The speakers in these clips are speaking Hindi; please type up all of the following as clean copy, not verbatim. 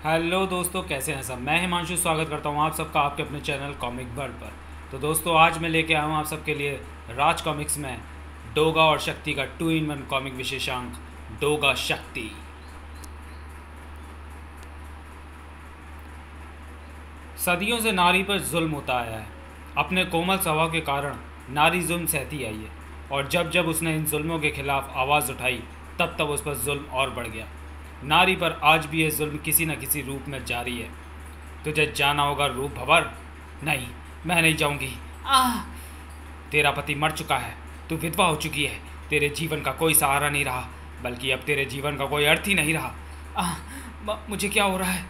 हेलो दोस्तों, कैसे हैं सब। मैं हिमांशु स्वागत करता हूं आप सबका आपके अपने चैनल कॉमिक वर्ल्ड पर। तो दोस्तों, आज मैं लेके आया हूं आप सबके लिए राज कॉमिक्स में डोगा और शक्ति का 2 in 1 कॉमिक विशेषांक डोगा शक्ति। सदियों से नारी पर जुल्म होता आया है। अपने कोमल स्वभाव के कारण नारी जुल्म सहती आई है, और जब जब उसने इन जुल्मों के खिलाफ आवाज़ उठाई तब तब उस पर जुल्म और बढ़ गया। नारी पर आज भी यह जुल्म किसी न किसी रूप में जारी है। तुझे जाना होगा रूप भंवर। नहीं, मैं नहीं जाऊंगी। आह, तेरा पति मर चुका है, तू विधवा हो चुकी है, तेरे जीवन का कोई सहारा नहीं रहा, बल्कि अब तेरे जीवन का कोई अर्थ ही नहीं रहा। मुझे क्या हो रहा है।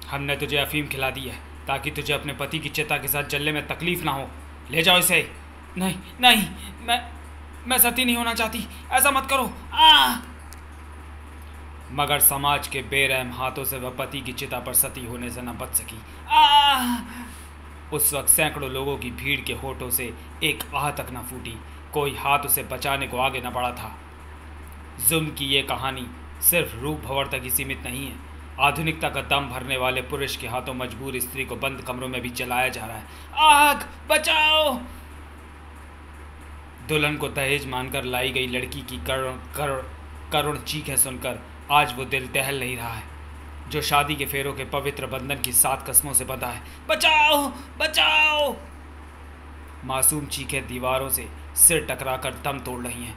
हमने तुझे अफीम खिला दी है ताकि तुझे अपने पति की चिता के साथ जलने में तकलीफ ना हो। ले जाओ इसे। नहीं नहीं, मैं सती नहीं होना चाहती, ऐसा मत करो। मगर समाज के बेरहम हाथों से वह पति की चिता पर सती होने से न बच सकी। उस वक्त सैकड़ों लोगों की भीड़ के होठों से एक आह तक न फूटी। कोई हाथ उसे बचाने को आगे न बढ़ा था। जुल्म की ये कहानी सिर्फ रूप भंवर तक ही सीमित नहीं है। आधुनिकता का दम भरने वाले पुरुष के हाथों मजबूर स्त्री को बंद कमरों में भी जलाया जा रहा है। आग बचाओ। दुल्हन को दहेज मानकर लाई गई लड़की की करुण चीखें सुनकर आज वो दिल दहल नहीं रहा है, जो शादी के फेरों के पवित्र बंधन की 7 कस्मों से बंधा है। बचाओ बचाओ। मासूम चीखें दीवारों से सिर टकराकर दम तोड़ रही हैं।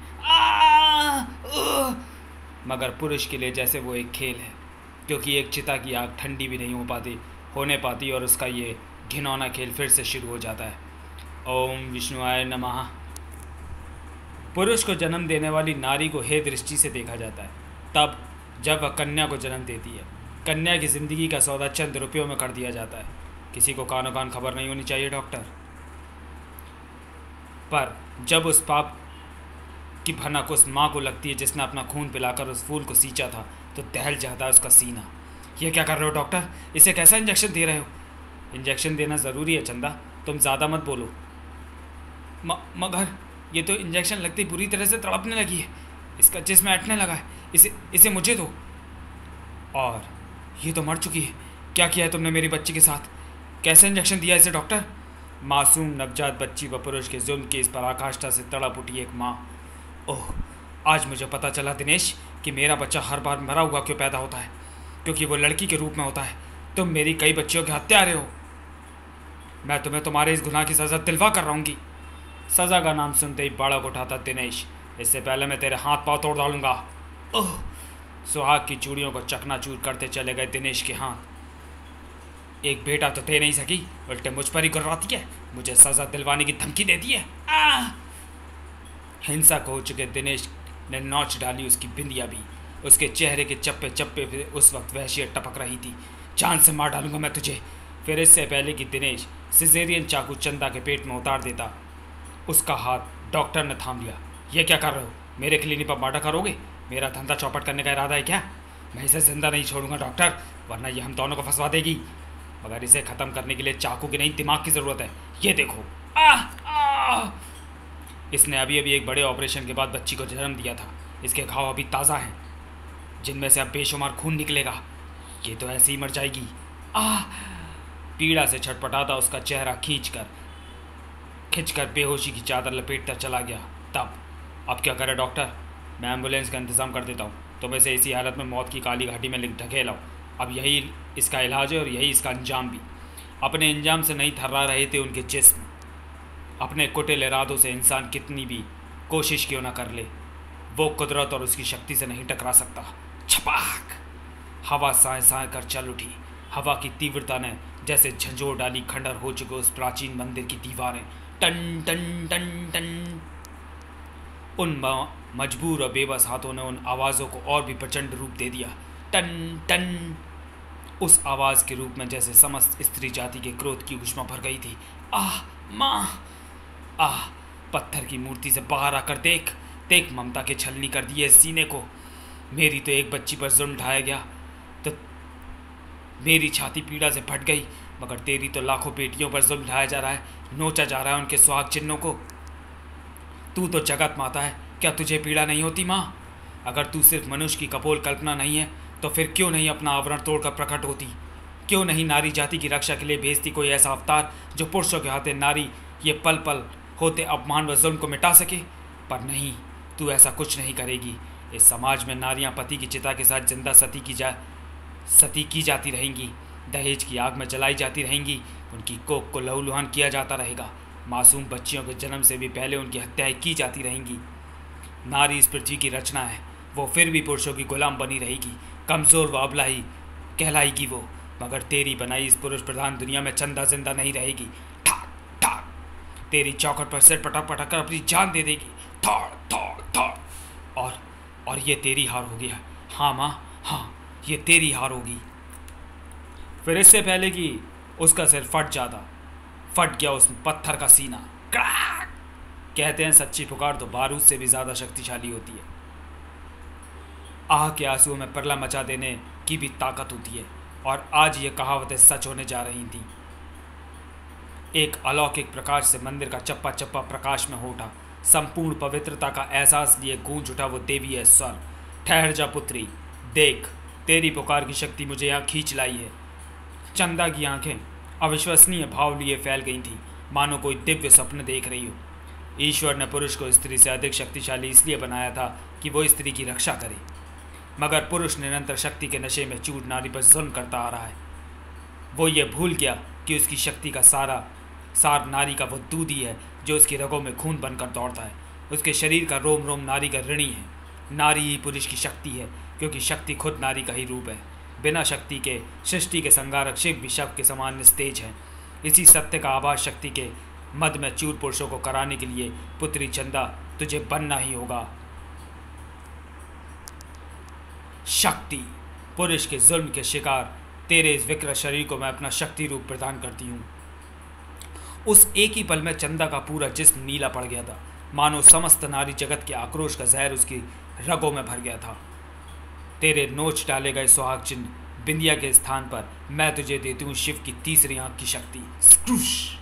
मगर पुरुष के लिए जैसे वो एक खेल है, क्योंकि एक चिता की आग ठंडी भी नहीं होने पाती और उसका ये घिनौना खेल फिर से शुरू हो जाता है। ओम विष्णुआय नमः। पुरुष को जन्म देने वाली नारी को हे दृष्टि से देखा जाता है तब जब वह कन्या को जन्म देती है। कन्या की ज़िंदगी का सौदा चंद रुपयों में कर दिया जाता है। किसी को कानो कान खबर नहीं होनी चाहिए डॉक्टर। पर जब उस पाप की भनक उस माँ को लगती है जिसने अपना खून पिलाकर उस फूल को सींचा था, तो दहल जाता है उसका सीना। ये क्या कर रहे हो डॉक्टर, इसे कैसा इंजेक्शन दे रहे हो। इंजेक्शन देना ज़रूरी है चंदा, तुम ज़्यादा मत बोलो। मगर ये तो इंजेक्शन लगते ही बुरी तरह से तड़पने लगी है, इसका जिस्म ऐंठने लगा है। इसे मुझे दो। और ये तो मर चुकी है। क्या किया है तुमने मेरी बच्ची के साथ, कैसे इंजेक्शन दिया इसे डॉक्टर। मासूम नवजात बच्ची व पुरुष के जुल्म की इस पराकाष्ठा से तड़प उठी एक माँ। ओह, आज मुझे पता चला दिनेश कि मेरा बच्चा हर बार मरा हुआ क्यों पैदा होता है, क्योंकि वो लड़की के रूप में होता है। तुम मेरी कई बच्चियों के हत्यारे हो। मैं तुम्हें तुम्हारे इस गुनाह की सज़ा दिलवा कर रहूँगी। सज़ा का नाम सुनते ही बाड़क उठाता दिनेश। इससे पहले मैं तेरे हाथ पाँव तोड़ डालूंगा। ओह, सुहाग की चूड़ियों को चकनाचूर करते चले गए दिनेश के हाथ। एक बेटा तो दे नहीं सकी, उल्टे मुझ पर ही गुर्राती है, मुझे सज़ा दिलवाने की धमकी देती है। हिंसक हो चुके दिनेश ने नोच डाली उसकी बिंदिया भी। उसके चेहरे के चप्पे चप्पे पे उस वक्त वहशियत टपक रही थी। जान से मार डालूंगा मैं तुझे। फिर इससे पहले कि दिनेश सिजेरियन चाकू चंदा के पेट में उतार देता, उसका हाथ डॉक्टर ने थाम लिया। ये क्या कर रहे हो, मेरे क्लिनिक पर मर्डर करोगे। मेरा धंधा चौपट करने का इरादा है क्या। मैं इसे जिंदा नहीं छोड़ूंगा डॉक्टर, वरना ये हम दोनों को फंसवा देगी। मगर इसे ख़त्म करने के लिए चाकू की नहीं, दिमाग की ज़रूरत है। ये देखो। इसने अभी अभी एक बड़े ऑपरेशन के बाद बच्ची को जन्म दिया था। इसके घाव अभी ताज़ा हैं, जिनमें से अब बेशुमार खून निकलेगा। ये तो ऐसे ही मर जाएगी। पीड़ा से छटपटाता उसका चेहरा खिंचकर बेहोशी की चादर लपेटता चला गया। तब अब क्या करे डॉक्टर, मैं एम्बुलेंस का इंतज़ाम कर देता हूँ, तुम इसे इसी हालत में मौत की काली घाटी में ढकेलाओ। अब यही इसका इलाज है और यही इसका अंजाम भी। अपने अंजाम से नहीं थर्रा रहे थे उनके जिस्म। अपने कुटिल इरादों से इंसान कितनी भी कोशिश क्यों ना कर ले, वो कुदरत और उसकी शक्ति से नहीं टकरा सकता। छपाक, हवा साए साए कर चल उठी। हवा की तीव्रता ने जैसे झंझोर डाली खंडर हो चुके उस प्राचीन मंदिर की दीवारें। टन टन टन टन। उन मजबूर और बेबस हाथों ने उन आवाज़ों को और भी प्रचंड रूप दे दिया। टन टन। उस आवाज़ के रूप में जैसे समस्त स्त्री जाति के क्रोध की ऊष्मा भर गई थी। आह माँ, आह, पत्थर की मूर्ति से बाहर आकर देख देख, ममता के छलनी कर दिए सीने को। मेरी तो एक बच्ची पर जुल्म ढाया गया तो मेरी छाती पीड़ा से फट गई, मगर तेरी तो लाखों बेटियों पर जुल्म ढाया जा रहा है, नोचा जा रहा है उनके सुहाग चिन्हों को। तू तो जगत माता है, क्या तुझे पीड़ा नहीं होती माँ। अगर तू सिर्फ मनुष्य की कपोल कल्पना नहीं है तो फिर क्यों नहीं अपना आवरण तोड़कर प्रकट होती? क्यों नहीं नारी जाति की रक्षा के लिए भेजती कोई ऐसा अवतार जो पुरुषों के हाथे नारी ये पल पल होते अपमान व जुल्म को मिटा सके? पर नहीं, तू ऐसा कुछ नहीं करेगी। इस समाज में नारियां पति की चिता के साथ जिंदा सती की जाती रहेंगी, दहेज की आग में जलाई जाती रहेंगी, उनकी कोख को लहूलुहान किया जाता रहेगा, मासूम बच्चियों के जन्म से भी पहले उनकी हत्याएं की जाती रहेंगी। नारी इस पृथ्वी की रचना है, वो फिर भी पुरुषों की गुलाम बनी रहेगी, कमज़ोर व अबला ही कहलाएगी वो। मगर तेरी बनाई इस पुरुष प्रधान दुनिया में चंदा जिंदा नहीं रहेगी। ठाक ठाक तेरी चौखट पर सिर पटक पटक कर अपनी जान दे देगी। थोड़ थोड़ थोड़ और ये तेरी हार होगी। हाँ माँ, हाँ, ये तेरी हार होगी। फिर इससे पहले कि उसका सिर फट गया उस पत्थर का सीना। क्रैक! कहते हैं सच्ची पुकार तो बारूद से भी ज़्यादा शक्तिशाली होती है। आह के आंसुओं में प्रलय मचा देने की भी ताकत होती है। और आज ये कहावतें सच होने जा रही थीं। एक अलौकिक प्रकाश से मंदिर का चप्पा चप्पा प्रकाश में हो उठा। संपूर्ण पवित्रता का एहसास लिए गूंज उठा वो देवी स्वर। ठहर जा पुत्री, देख, तेरी पुकार की शक्ति मुझे यहाँ खींच लाई है। चंदा की आंखें अविश्वसनीय भाव लिए फैल गई थीं, मानो कोई दिव्य स्वप्न देख रही हो। ईश्वर ने पुरुष को स्त्री से अधिक शक्तिशाली इसलिए बनाया था कि वो स्त्री की रक्षा करे, मगर पुरुष निरंतर शक्ति के नशे में चूर नारी पर जुल्म करता आ रहा है। वो ये भूल गया कि उसकी शक्ति का सार नारी का वो दूध ही है जो उसकी रगों में खून बनकर दौड़ता है। उसके शरीर का रोम रोम नारी का ऋणी है। नारी ही पुरुष की शक्ति है, क्योंकि शक्ति खुद नारी का ही रूप है। बिना शक्ति के सृष्टि के संगारक शिव भी शव के समान निस्तेज है। इसी सत्य का आभास शक्ति के मद में चूर पुरुषों को कराने के लिए पुत्री चंदा तुझे बनना ही होगा। शक्ति, पुरुष के जुल्म के शिकार तेरे इस विकृत शरीर को मैं अपना शक्ति रूप प्रदान करती हूँ। उस एक ही पल में चंदा का पूरा जिस्म नीला पड़ गया था, मानो समस्त नारी जगत के आक्रोश का जहर उसकी रगों में भर गया था। तेरे नोच डाले गए सुहाग चिन्ह बिंदिया के स्थान पर मैं तुझे देती हूँ शिव की तीसरी आंख की शक्ति। स्क्रूश!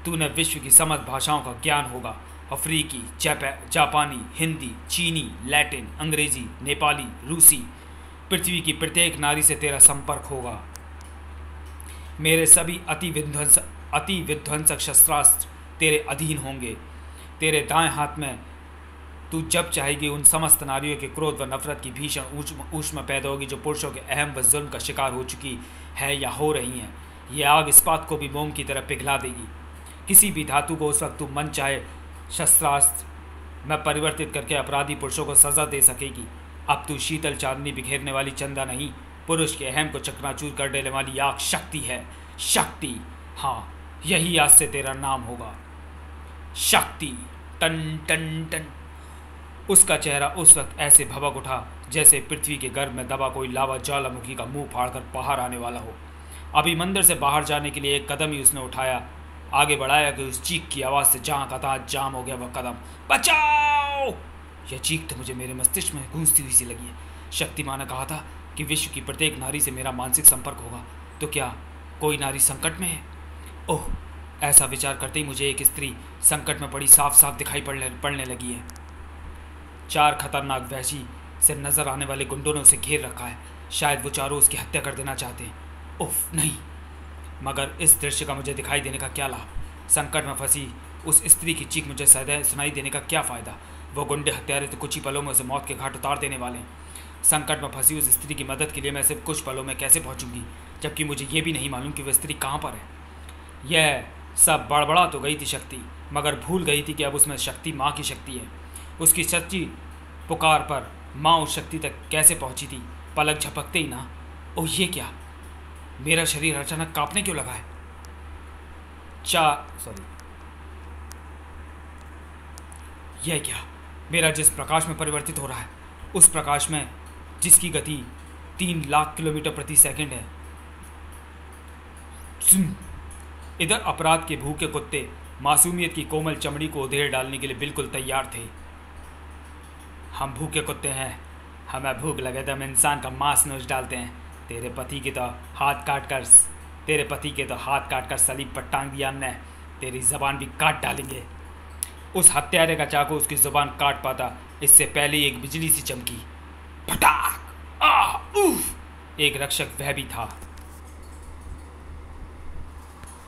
तूने विश्व की समस्त भाषाओं का ज्ञान होगा। अफ्रीकी, जापानी, हिंदी, चीनी, लैटिन, अंग्रेजी, नेपाली, रूसी। पृथ्वी की प्रत्येक नारी से तेरा संपर्क होगा। मेरे सभी अति विध्वंसक शस्त्रास्त्र तेरे अधीन होंगे। तेरे दाएं हाथ में तू जब चाहेगी उन समस्त नारियों के क्रोध व नफरत की भीषण ऊष्मा पैदा होगी जो पुरुषों के अहम व जुल्म का शिकार हो चुकी है या हो रही हैं। यह आग इस्पात को भी मोम की तरह पिघला देगी। किसी भी धातु को उस वक्त तू मन चाहे शस्त्रास्त्र में परिवर्तित करके अपराधी पुरुषों को सजा दे सकेगी। अब तू शीतल चांदनी बिखेरने वाली चंदा नहीं, पुरुष के अहम को चकनाचूर कर देने वाली आग शक्ति है। शक्ति, हाँ, यही आज से तेरा नाम होगा। शक्ति। टन टन टन। उसका चेहरा उस वक्त ऐसे भभक उठा जैसे पृथ्वी के गर्भ में दबा कोई लावा ज्वालामुखी का मुंह फाड़कर बाहर आने वाला हो। अभी मंदिर से बाहर जाने के लिए एक कदम ही उसने उठाया, आगे बढ़ाया कि उस चीख की आवाज़ से जहाँ का तहाँ जाम हो गया वह कदम। बचाओ! यह चीख तो मुझे मेरे मस्तिष्क में गूंजती हुई सी लगी है। शक्तिमान ने कहा था कि विश्व की प्रत्येक नारी से मेरा मानसिक संपर्क होगा, तो क्या कोई नारी संकट में है? ओह, ऐसा विचार करते ही मुझे एक स्त्री संकट में पड़ी साफ साफ दिखाई पड़ने लगी है। 4 खतरनाक वहशी से नजर आने वाले गुंडों ने उसे घेर रखा है। शायद वो चारों उसकी हत्या कर देना चाहते हैं। उफ, नहीं, मगर इस दृश्य का मुझे दिखाई देने का क्या लाभ? संकट में फंसी उस स्त्री की चीख मुझे सुनाई देने का क्या फ़ायदा? वो गुंडे हत्यारे तो कुछ ही पलों में उसे मौत के घाट उतार देने वाले हैं। संकट में फंसी उस स्त्री की मदद के लिए मैं सिर्फ कुछ पलों में कैसे पहुंचूंगी, जबकि मुझे ये भी नहीं मालूम कि वह स्त्री कहाँ पर है। यह सब बड़बड़ा तो गई थी शक्ति, मगर भूल गई थी कि अब उसमें शक्ति माँ की शक्ति है। उसकी सच्ची पुकार पर माँ उस शक्ति तक कैसे पहुँची थी? पलक झपकते ही ना। ओह, ये क्या, मेरा शरीर अचानक कांपने क्यों लगा है? यह क्या, मेरा जिस प्रकाश में परिवर्तित हो रहा है, उस प्रकाश में जिसकी गति 3 लाख किलोमीटर प्रति सेकंड है। इधर अपराध के भूखे कुत्ते मासूमियत की कोमल चमड़ी को उधेड़ डालने के लिए बिल्कुल तैयार थे। हम भूखे कुत्ते हैं, हमें भूख लगे तो हम इंसान का मांस नोच डालते हैं। तेरे पति के तो हाथ काट कर सलीब पर टांग दिया हमने, तेरी ज़बान भी काट डालेंगे। उस हत्यारे का चाकू उसकी ज़ुबान काट पाता इससे पहले ही एक बिजली सी चमकी। फटाक! उफ, एक रक्षक वह भी था।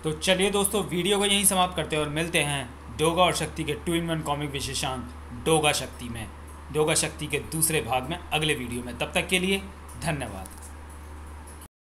तो चलिए दोस्तों, वीडियो को यहीं समाप्त करते हैं और मिलते हैं डोगा और शक्ति के 2-in-1 कॉमिक विशेषांक डोगा शक्ति में, डोगा शक्ति के दूसरे भाग में अगले वीडियो में। तब तक के लिए धन्यवाद।